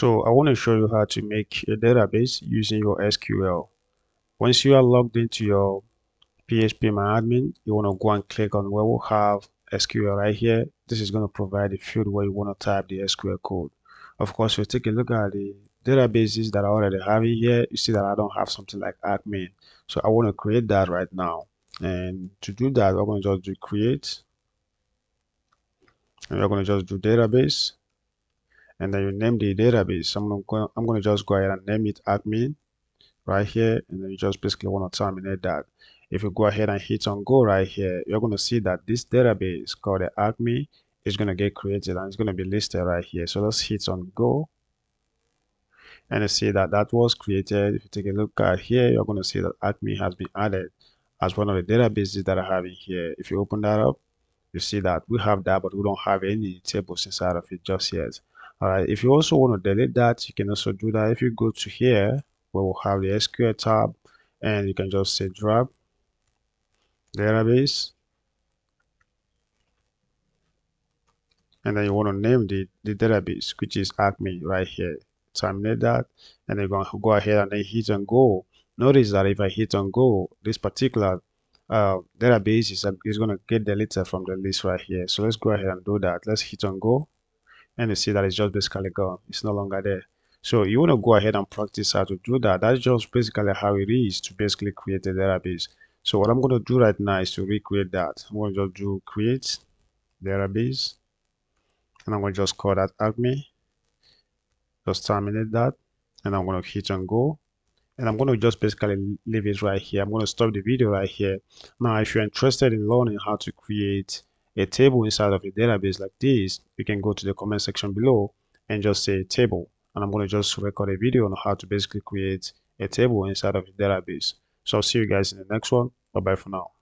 So I want to show you how to make a database using your SQL. Once you are logged into your phpMyAdmin, you want to go and click on where we have SQL right here. This is going to provide a field where you want to type the SQL code. Of course, we'll take a look at the databases that I already have in here. You see that I don't have something like admin. So I want to create that right now. And to do that, we're going to just do create. And we're going to just do database. And then you name the database. I'm going to just go ahead and name it admin right here, and then you just basically want to terminate that. If you go ahead and hit on go right here, you're going to see that this database called the admin is going to get created and it's going to be listed right here. So let's hit on go, and you see that that was created. If you take a look at here, you're going to see that admin has been added as one of the databases that I have in here. If you open that up, you see that we have that, but we don't have any tables inside of it just yet. All right, if you also want to delete that, you can also do that. If you go to here where we'll have the SQL tab, and you can just say drop database, and then you want to name the database, which is admin right here. Terminate that, and then you're going to go ahead and then hit on go. Notice that if I hit on go, this particular database is going to get deleted from the list right here. So let's go ahead and do that. Let's hit on go, and you see that it's just basically gone. It's no longer there. So you want to go ahead and practice how to do that. That's just basically how it is to basically create a database. So what I'm going to do right now is to recreate that. I'm going to just do create database, and I'm going to just call that admin. Just terminate that, and I'm going to hit on go. And I'm going to just basically leave it right here. I'm going to stop the video right here. Now, if you're interested in learning how to create a table inside of a database like this, you can go to the comment section below and just say table. And I'm going to just record a video on how to basically create a table inside of a database. So I'll see you guys in the next one. Bye bye for now.